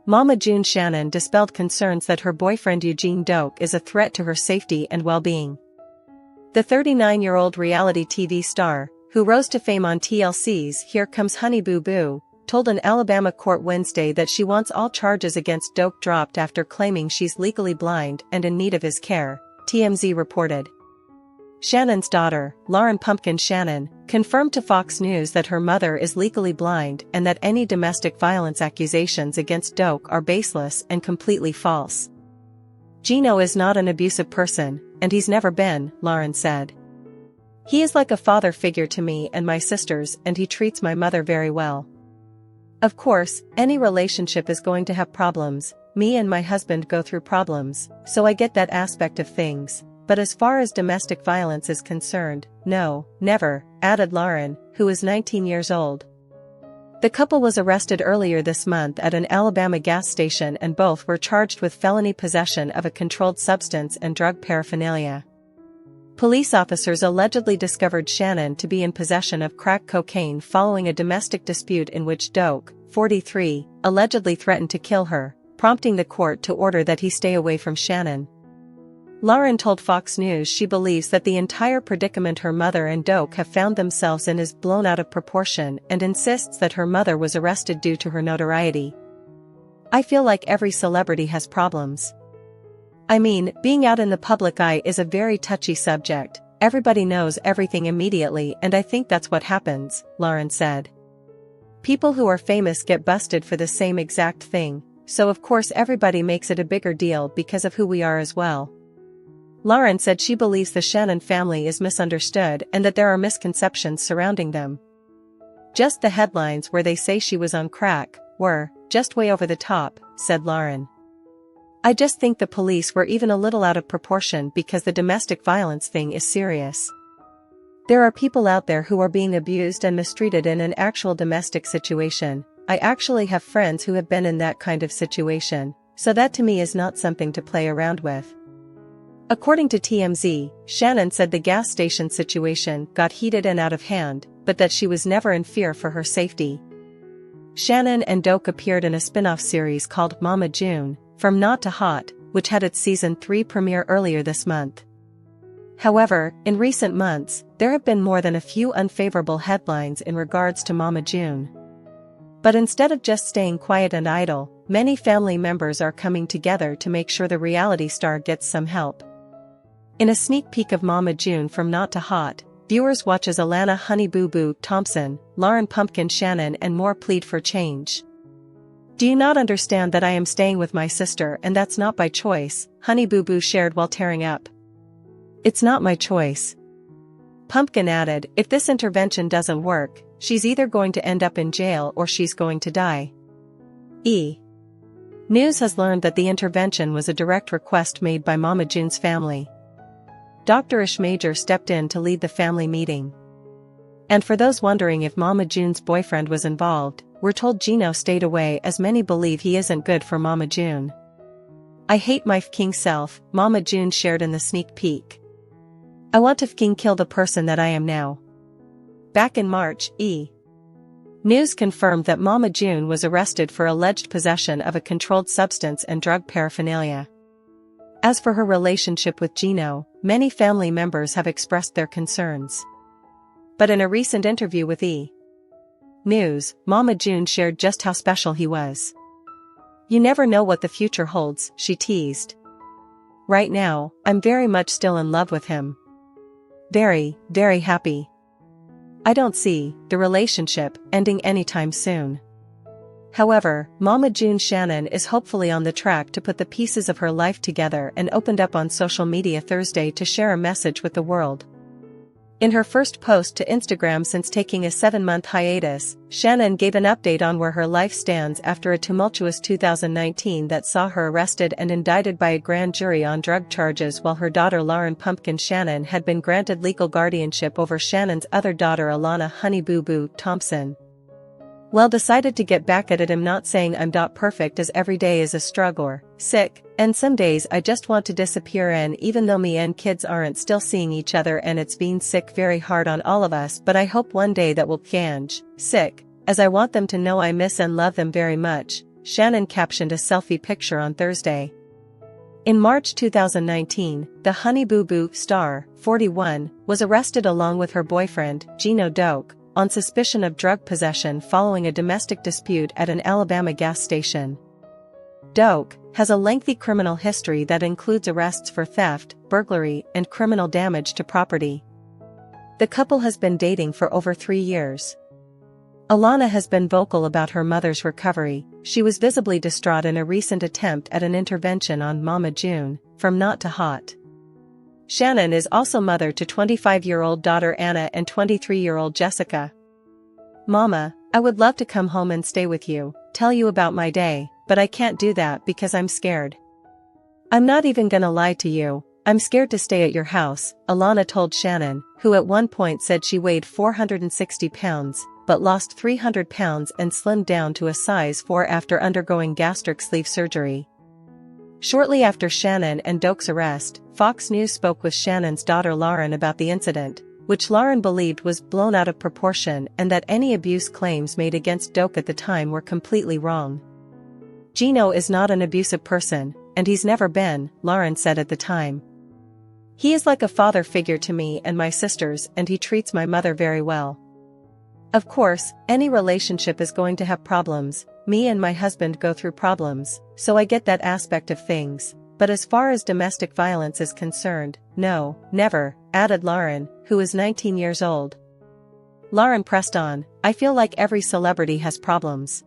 Mama June Shannon dispelled concerns that her boyfriend Geno Doak is a threat to her safety and well-being. The 39-year-old reality TV star, who rose to fame on TLC's Here Comes Honey Boo Boo, told an Alabama court Wednesday that she wants all charges against Doak dropped after claiming she's legally blind and in need of his care, TMZ reported. Shannon's daughter, Lauryn Shannon, confirmed to Fox News that her mother is legally blind and that any domestic violence accusations against Doak are baseless and completely false. Geno is not an abusive person, and he's never been, Lauryn said. He is like a father figure to me and my sisters, and he treats my mother very well. Of course, any relationship is going to have problems. Me and my husband go through problems, so I get that aspect of things. But as far as domestic violence is concerned, no, never, added Lauryn, who is 19 years old. The couple was arrested earlier this month at an Alabama gas station and both were charged with felony possession of a controlled substance and drug paraphernalia. Police officers allegedly discovered Shannon to be in possession of crack cocaine following a domestic dispute in which Doak, 43, allegedly threatened to kill her, prompting the court to order that he stay away from Shannon. Lauryn told Fox News she believes that the entire predicament her mother and Doak have found themselves in is blown out of proportion and insists that her mother was arrested due to her notoriety. I feel like every celebrity has problems. I mean, being out in the public eye is a very touchy subject, everybody knows everything immediately and I think that's what happens, Lauryn said. People who are famous get busted for the same exact thing, so of course everybody makes it a bigger deal because of who we are as well. Lauryn said she believes the Shannon family is misunderstood and that there are misconceptions surrounding them. Just the headlines where they say she was on crack were just way over the top, said Lauryn. I just think the police were even a little out of proportion because the domestic violence thing is serious. There are people out there who are being abused and mistreated in an actual domestic situation. I actually have friends who have been in that kind of situation, so that to me is not something to play around with. According to TMZ, Shannon said the gas station situation got heated and out of hand, but that she was never in fear for her safety. Shannon and Doak appeared in a spin-off series called Mama June, From Not to Hot, which had its season 3 premiere earlier this month. However, in recent months, there have been more than a few unfavorable headlines in regards to Mama June. But instead of just staying quiet and idle, many family members are coming together to make sure the reality star gets some help. In a sneak peek of Mama June From Not to Hot, viewers watch as Alana Honey Boo Boo Thompson, Lauryn Shannon and more plead for change. Do you not understand that I am staying with my sister and that's not by choice, Honey Boo Boo shared while tearing up. It's not my choice. Pumpkin added, if this intervention doesn't work, she's either going to end up in jail or she's going to die. News has learned that the intervention was a direct request made by Mama June's family. Dr. Ish Major stepped in to lead the family meeting. And for those wondering if Mama June's boyfriend was involved, we're told Geno stayed away as many believe he isn't good for Mama June. I hate my f***ing self, Mama June shared in the sneak peek. I want to f***ing kill the person that I am now. Back in March, News confirmed that Mama June was arrested for alleged possession of a controlled substance and drug paraphernalia. As for her relationship with Geno, many family members have expressed their concerns. But in a recent interview with News, Mama June shared just how special he was. You never know what the future holds, she teased. Right now, I'm very much still in love with him. Very, very happy. I don't see the relationship ending anytime soon. However, Mama June Shannon is hopefully on the track to put the pieces of her life together and opened up on social media Thursday to share a message with the world. In her first post to Instagram since taking a 7-month hiatus, Shannon gave an update on where her life stands after a tumultuous 2019 that saw her arrested and indicted by a grand jury on drug charges while her daughter Lauryn Shannon had been granted legal guardianship over Shannon's other daughter Alana Honey Boo Boo Thompson. Well, decided to get back at it. I'm not saying I'm not perfect as every day is a struggle or sick, and some days I just want to disappear, and even though me and kids aren't still seeing each other and it's been sick very hard on all of us, but I hope one day that will change, sick, as I want them to know I miss and love them very much, Shannon captioned a selfie picture on Thursday. In March 2019, the Honey Boo Boo star, 41, was arrested along with her boyfriend, Geno Doak, on suspicion of drug possession following a domestic dispute at an Alabama gas station. Doak has a lengthy criminal history that includes arrests for theft, burglary, and criminal damage to property. The couple has been dating for over 3 years. Alana has been vocal about her mother's recovery. She was visibly distraught in a recent attempt at an intervention on Mama June, from not to hot. Shannon is also mother to 25-year-old daughter Anna and 23-year-old Jessica. Mama, I would love to come home and stay with you, tell you about my day, but I can't do that because I'm scared. I'm not even gonna lie to you, I'm scared to stay at your house, Alana told Shannon, who at one point said she weighed 460 pounds, but lost 300 pounds and slimmed down to a size 4 after undergoing gastric sleeve surgery. Shortly after Shannon and Doak's arrest, Fox News spoke with Shannon's daughter Lauryn about the incident, which Lauryn believed was blown out of proportion and that any abuse claims made against Doak at the time were completely wrong. Geno is not an abusive person, and he's never been, Lauryn said at the time. He is like a father figure to me and my sisters, and he treats my mother very well. Of course, any relationship is going to have problems, me and my husband go through problems, so I get that aspect of things, but as far as domestic violence is concerned, no, never, added Lauryn, who is 19 years old. Lauryn pressed on, I feel like every celebrity has problems.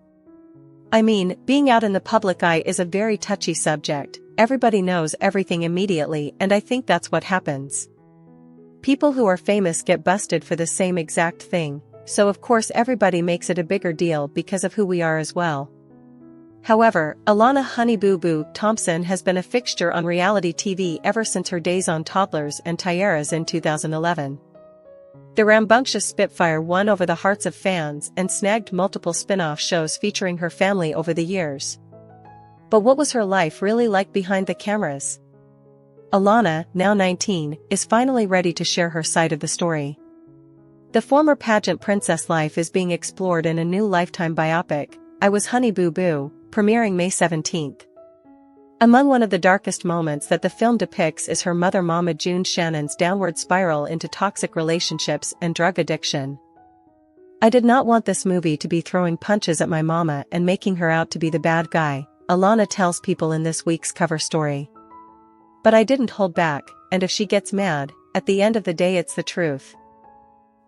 I mean, being out in the public eye is a very touchy subject, everybody knows everything immediately, and I think that's what happens. People who are famous get busted for the same exact thing, so of course everybody makes it a bigger deal because of who we are as well. However, Alana Honey Boo Boo Thompson has been a fixture on reality TV ever since her days on Toddlers and Tiaras in 2011. The rambunctious Spitfire won over the hearts of fans and snagged multiple spin-off shows featuring her family over the years. But what was her life really like behind the cameras? Alana, now 19, is finally ready to share her side of the story. The former pageant princess life is being explored in a new Lifetime biopic, I Was Honey Boo Boo, premiering May 17. Among one of the darkest moments that the film depicts is her mother Mama June Shannon's downward spiral into toxic relationships and drug addiction. I did not want this movie to be throwing punches at my mama and making her out to be the bad guy, Alana tells People in this week's cover story. But I didn't hold back, and if she gets mad, at the end of the day it's the truth.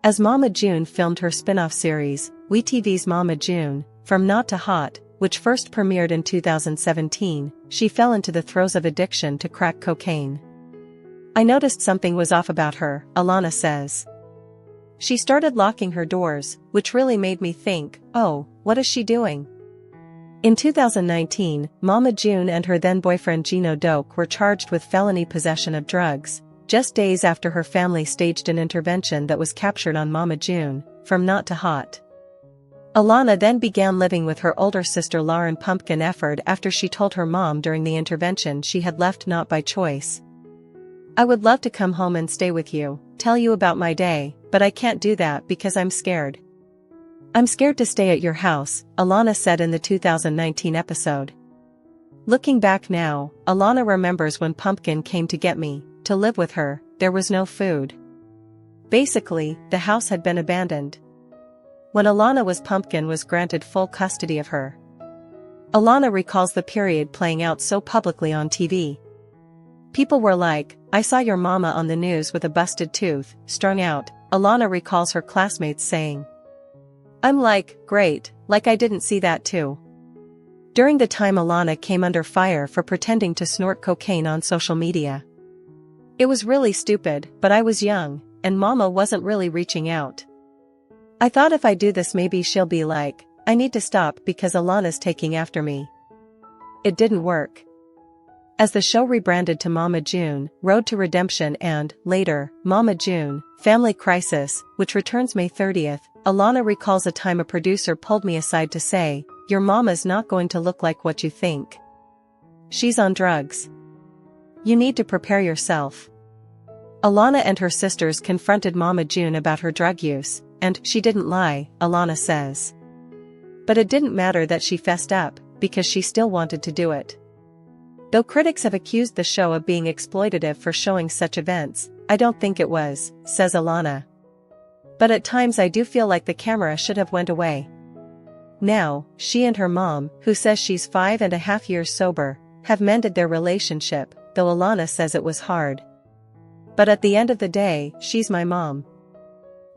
As Mama June filmed her spin-off series, WeTV's Mama June, From Not to Hot, which first premiered in 2017, she fell into the throes of addiction to crack cocaine. I noticed something was off about her, Alana says. She started locking her doors, which really made me think, oh, what is she doing? In 2019, Mama June and her then-boyfriend Geno Doak were charged with felony possession of drugs, just days after her family staged an intervention that was captured on Mama June, From Not to Hot. Alana then began living with her older sister Lauryn Pumpkin Efford after she told her mom during the intervention she had left not by choice. I would love to come home and stay with you, tell you about my day, but I can't do that because I'm scared. I'm scared to stay at your house, Alana said in the 2019 episode. Looking back now, Alana remembers when Pumpkin came to get me, to live with her, there was no food. Basically, the house had been abandoned. When Alana was Pumpkin was granted full custody of her. Alana recalls the period playing out so publicly on TV. People were like, I saw your mama on the news with a busted tooth, strung out, Alana recalls her classmates saying. I'm like, great, like I didn't see that too. During the time Alana came under fire for pretending to snort cocaine on social media. It was really stupid, but I was young, and mama wasn't really reaching out. I thought if I do this maybe she'll be like, I need to stop because Alana's taking after me. It didn't work. As the show rebranded to Mama June, Road to Redemption and, later, Mama June, Family Crisis, which returns May 30th, Alana recalls a time a producer pulled me aside to say, your mama's not going to look like what you think. She's on drugs. You need to prepare yourself. Alana and her sisters confronted Mama June about her drug use, and she didn't lie, Alana says. But it didn't matter that she fessed up, because she still wanted to do it. Though critics have accused the show of being exploitative for showing such events, I don't think it was, says Alana. But at times I do feel like the camera should have went away. Now, she and her mom, who says she's 5.5 years sober, have mended their relationship, though Alana says it was hard. But at the end of the day, she's my mom.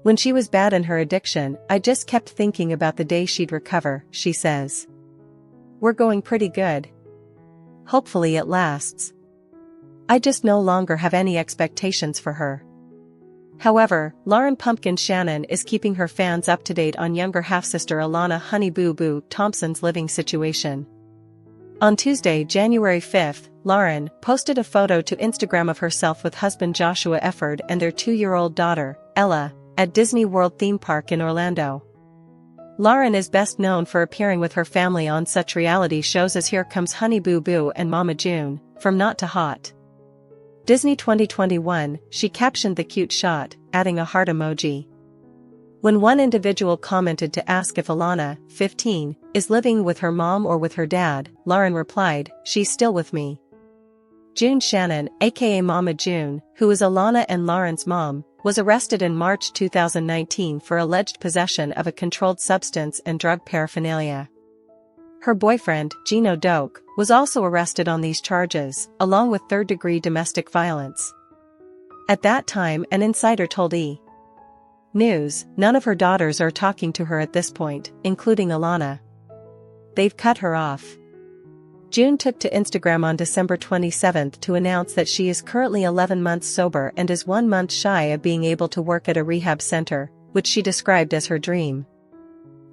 When she was bad in her addiction, I just kept thinking about the day she'd recover, she says. We're going pretty good. Hopefully it lasts. I just no longer have any expectations for her. However, Lauryn Pumpkin Shannon is keeping her fans up to date on younger half-sister Alana Honey Boo Boo Thompson's living situation. On Tuesday, January 5th, Lauryn posted a photo to Instagram of herself with husband Joshua Efford and their 2-year-old daughter, Ella, at Disney World theme park in Orlando. Lauryn is best known for appearing with her family on such reality shows as Here Comes Honey Boo Boo and Mama June, From Not to Hot. Disney 2021, she captioned the cute shot, adding a heart emoji. When one individual commented to ask if Alana, 15, is living with her mom or with her dad, Lauryn replied, "She's still with me." June Shannon, aka Mama June, who is Alana and Lauryn's mom, was arrested in March 2019 for alleged possession of a controlled substance and drug paraphernalia. Her boyfriend, Geno Doak, was also arrested on these charges, along with third-degree domestic violence. At that time, an insider told E! News, none of her daughters are talking to her at this point, including Alana. They've cut her off. June took to Instagram on December 27 to announce that she is currently 11 months sober and is 1 month shy of being able to work at a rehab center, which she described as her dream.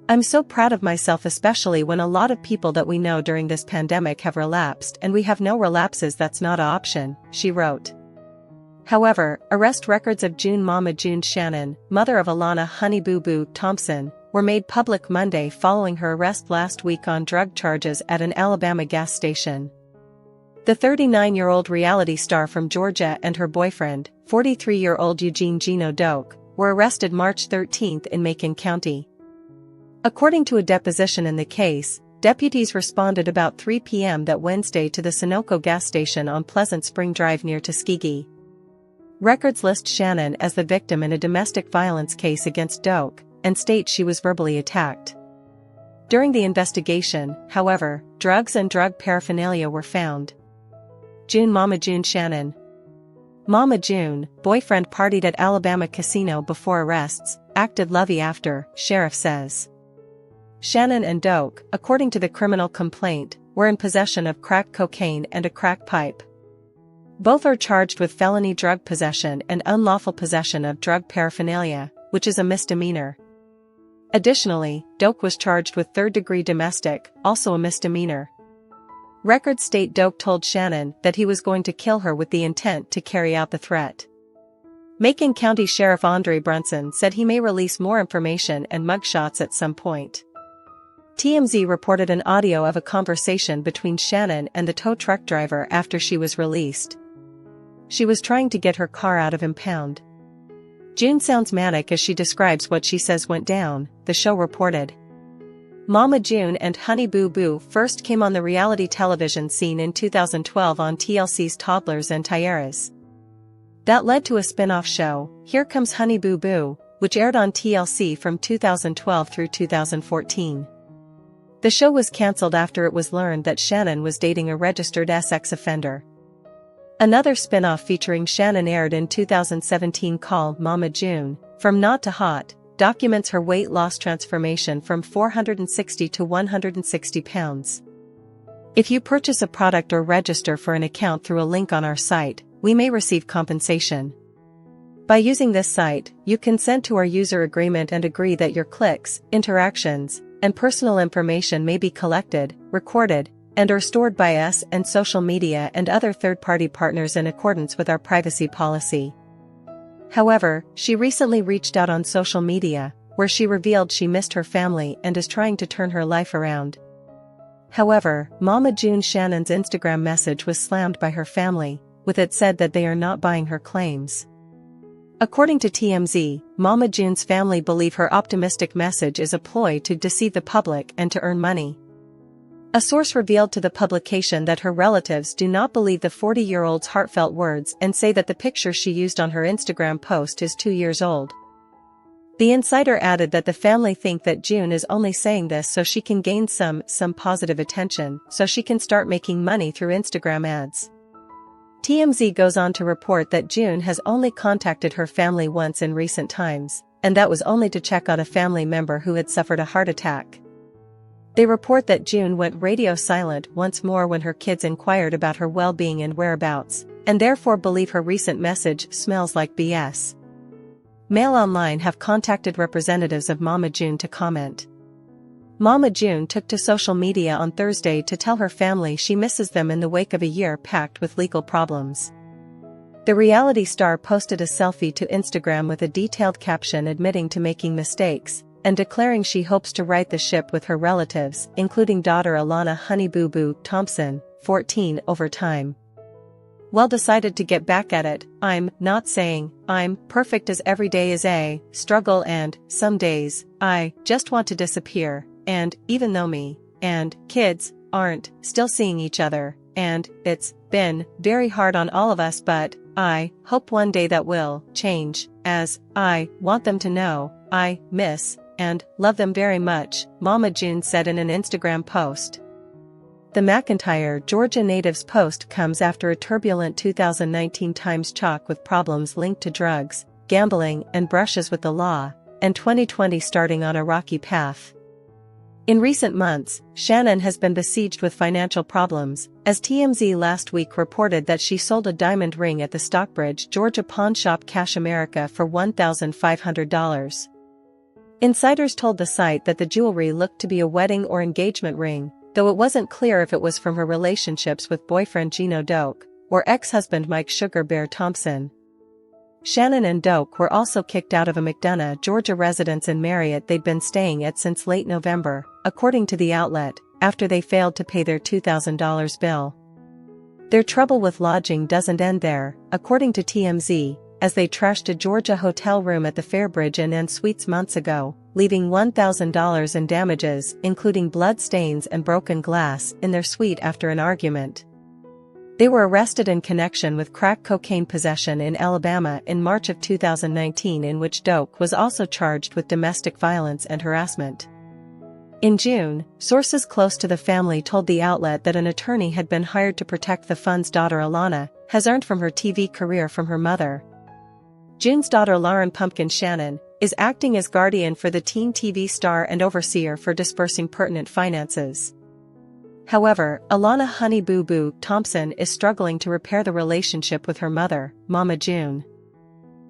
"I'm so proud of myself, especially when a lot of people that we know during this pandemic have relapsed and we have no relapses. That's not an option," she wrote. However, arrest records of Mama June Shannon, mother of Alana Honey Boo Boo Thompson, were made public Monday following her arrest last week on drug charges at an Alabama gas station. The 39-year-old reality star from Georgia and her boyfriend, 43-year-old Geno Doak, were arrested March 13 in Macon County. According to a deposition in the case, deputies responded about 3 p.m. that Wednesday to the Sunoco gas station on Pleasant Spring Drive near Tuskegee. Records list Shannon as the victim in a domestic violence case against Doak, and state she was verbally attacked. During the investigation, however, drugs and drug paraphernalia were found. Mama June Shannon. Mama June, boyfriend partied at Alabama casino before arrests, acted lovey after, sheriff says. Shannon and Doak, according to the criminal complaint, were in possession of crack cocaine and a crack pipe. Both are charged with felony drug possession and unlawful possession of drug paraphernalia, which is a misdemeanor. Additionally, Doak was charged with third-degree domestic, also a misdemeanor. Records state Doak told Shannon that he was going to kill her with the intent to carry out the threat. Macon County Sheriff Andre Brunson said he may release more information and mugshots at some point. TMZ reported an audio of a conversation between Shannon and the tow truck driver after she was released. She was trying to get her car out of impound. June sounds manic as she describes what she says went down, the show reported. Mama June and Honey Boo Boo first came on the reality television scene in 2012 on TLC's Toddlers and Tiaras. That led to a spin-off show, Here Comes Honey Boo Boo, which aired on TLC from 2012 through 2014. The show was cancelled after it was learned that Shannon was dating a registered sex offender. Another spin-off featuring Shannon aired in 2017 called Mama June, From Not to Hot, documents her weight loss transformation from 460 to 160 pounds. If you purchase a product or register for an account through a link on our site, we may receive compensation. By using this site, you consent to our user agreement and agree that your clicks, interactions, and personal information may be collected, recorded, and or stored by us and social media and other third-party partners in accordance with our privacy policy. However, she recently reached out on social media, where she revealed she missed her family and is trying to turn her life around. However, Mama June Shannon's Instagram message was slammed by her family, with it said that they are not buying her claims. According to TMZ, Mama June's family believe her optimistic message is a ploy to deceive the public and to earn money. A source revealed to the publication that her relatives do not believe the 40-year-old's heartfelt words and say that the picture she used on her Instagram post is 2 years old. The insider added that the family think that June is only saying this so she can gain some positive attention, so she can start making money through Instagram ads. TMZ goes on to report that June has only contacted her family once in recent times, and that was only to check on a family member who had suffered a heart attack. They report that June went radio silent once more when her kids inquired about her well-being and whereabouts, and therefore believe her recent message smells like BS. Mail Online have contacted representatives of Mama June to comment. Mama June took to social media on Thursday to tell her family she misses them in the wake of a year packed with legal problems. The reality star posted a selfie to Instagram with a detailed caption admitting to making mistakes and declaring she hopes to right the ship with her relatives, including daughter Alana Honey Boo Boo Thompson, 14, over time. Well, decided to get back at it. I'm not saying I'm perfect, as every day is a struggle, and some days I just want to disappear, and even though me and kids aren't still seeing each other, and it's been very hard on all of us, but I hope one day that will change, as I want them to know I miss and love them very much, Mama June said in an Instagram post. The McIntyre, Georgia native's post comes after a turbulent 2019 times chock with problems linked to drugs, gambling, and brushes with the law, and 2020 starting on a rocky path. In recent months, Shannon has been besieged with financial problems, as TMZ last week reported that she sold a diamond ring at the Stockbridge, Georgia pawn shop Cash America for $1,500. Insiders told the site that the jewelry looked to be a wedding or engagement ring, though it wasn't clear if it was from her relationships with boyfriend Geno Doak or ex-husband Mike Sugar Bear Thompson. Shannon and Doak were also kicked out of a McDonough, Georgia residence in Marriott they'd been staying at since late November, according to the outlet, after they failed to pay their $2,000 bill. Their trouble with lodging doesn't end there, according to TMZ, as they trashed a Georgia hotel room at the Fairbridge Inn & Suites months ago, leaving $1,000 in damages, including blood stains and broken glass, in their suite after an argument. They were arrested in connection with crack cocaine possession in Alabama in March of 2019, in which Doak was also charged with domestic violence and harassment. In June, sources close to the family told the outlet that an attorney had been hired to protect the fund's daughter Alana has earned from her TV career from her mother. June's daughter Lauryn "Pumpkin" Shannon is acting as guardian for the teen TV star and overseer for dispersing pertinent finances. However, Alana Honey Boo Boo Thompson is struggling to repair the relationship with her mother, Mama June.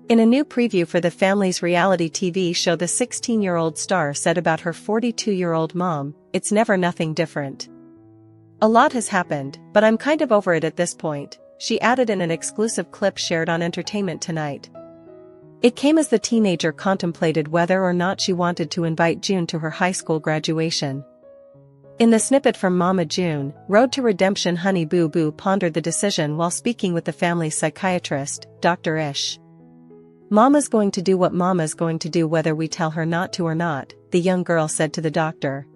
In a new preview for the family's reality TV show, the 16-year-old star said about her 42-year-old mom, "It's never nothing different. A lot has happened, but I'm kind of over it at this point," she added in an exclusive clip shared on Entertainment Tonight. It came as the teenager contemplated whether or not she wanted to invite June to her high school graduation. In the snippet from Mama June, Road to Redemption, Honey Boo Boo pondered the decision while speaking with the family's psychiatrist, Dr. Ish. "Mama's going to do what Mama's going to do whether we tell her not to or not," the young girl said to the doctor.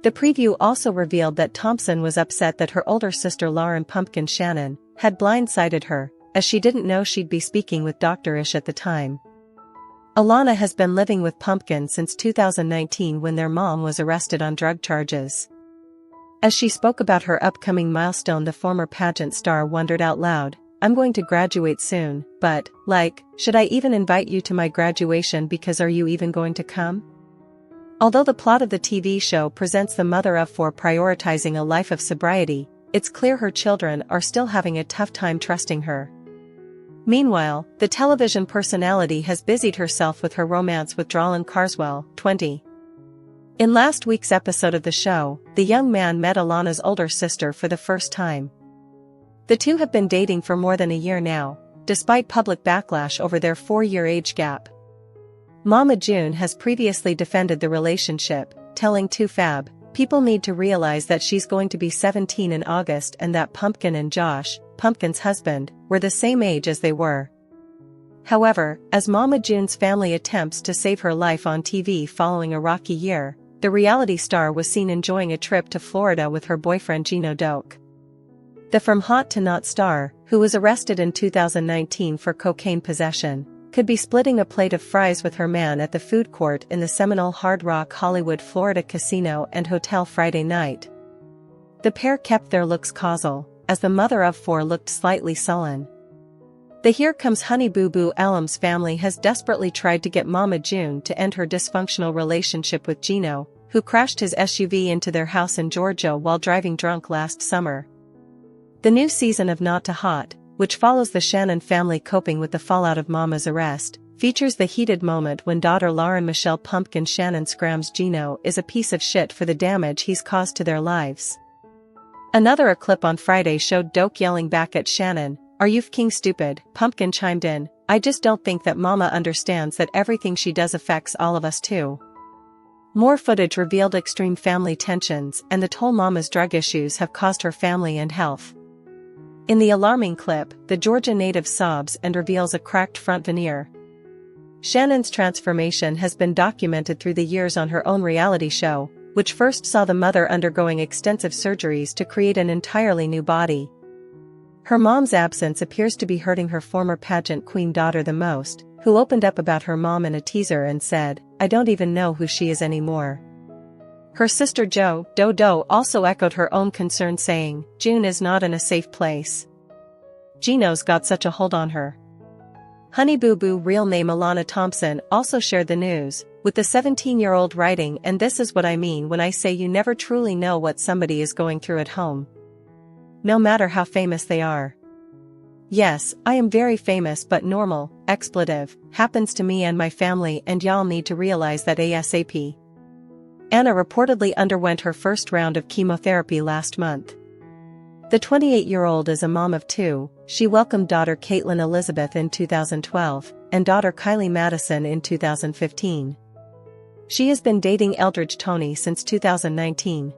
The preview also revealed that Thompson was upset that her older sister Lauryn "Pumpkin" Shannon had blindsided her, as she didn't know she'd be speaking with Dr. Ish at the time. Alana has been living with Pumpkin since 2019, when their mom was arrested on drug charges. As she spoke about her upcoming milestone, the former pageant star wondered out loud, "I'm going to graduate soon, but, should I even invite you to my graduation, because are you even going to come?" Although the plot of the TV show presents the mother of four prioritizing a life of sobriety, it's clear her children are still having a tough time trusting her. Meanwhile, the television personality has busied herself with her romance with Drawlin Carswell, 20. In last week's episode of the show, the young man met Alana's older sister for the first time. The two have been dating for more than a year now, despite public backlash over their 4-year age gap. Mama June has previously defended the relationship, telling 2Fab, "People need to realize that she's going to be 17 in August and that Pumpkin and Josh, Pumpkin's husband, were the same age as they were." However, as Mama June's family attempts to save her life on TV following a rocky year, the reality star was seen enjoying a trip to Florida with her boyfriend Geno Doak. The From Hot to Not star, who was arrested in 2019 for cocaine possession, could be splitting a plate of fries with her man at the food court in the Seminole Hard Rock Hollywood Florida Casino and Hotel Friday night. The pair kept their looks causal, as the mother of four looked slightly sullen. The Here Comes Honey Boo Boo alum's family has desperately tried to get Mama June to end her dysfunctional relationship with Geno, who crashed his SUV into their house in Georgia while driving drunk last summer. The new season of Not Too Hot, which follows the Shannon family coping with the fallout of Mama's arrest, features the heated moment when daughter Lauryn Michelle Pumpkin Shannon scrams Geno is a piece of shit for the damage he's caused to their lives. Another clip on Friday showed Doak yelling back at Shannon, "Are you f***ing stupid?" Pumpkin chimed in, "I just don't think that Mama understands that everything she does affects all of us too." More footage revealed extreme family tensions and the toll Mama's drug issues have caused her family and health. In the alarming clip, the Georgia native sobs and reveals a cracked front veneer. Shannon's transformation has been documented through the years on her own reality show, which first saw the mother undergoing extensive surgeries to create an entirely new body. Her mom's absence appears to be hurting her former pageant queen daughter the most, who opened up about her mom in a teaser and said, "I don't even know who she is anymore." Her sister Doe also echoed her own concern, saying, "June is not in a safe place. Geno's got such a hold on her." Honey Boo Boo, real name Alana Thompson, also shared the news, with the 17-year-old writing, "And this is what I mean when I say you never truly know what somebody is going through at home. No matter how famous they are. Yes, I am very famous, but normal, expletive, happens to me and my family, and y'all need to realize that ASAP." Anna reportedly underwent her first round of chemotherapy last month. The 28-year-old is a mom of two. She welcomed daughter Caitlin Elizabeth in 2012, and daughter Kylie Madison in 2015. She has been dating Eldridge Toney since 2019.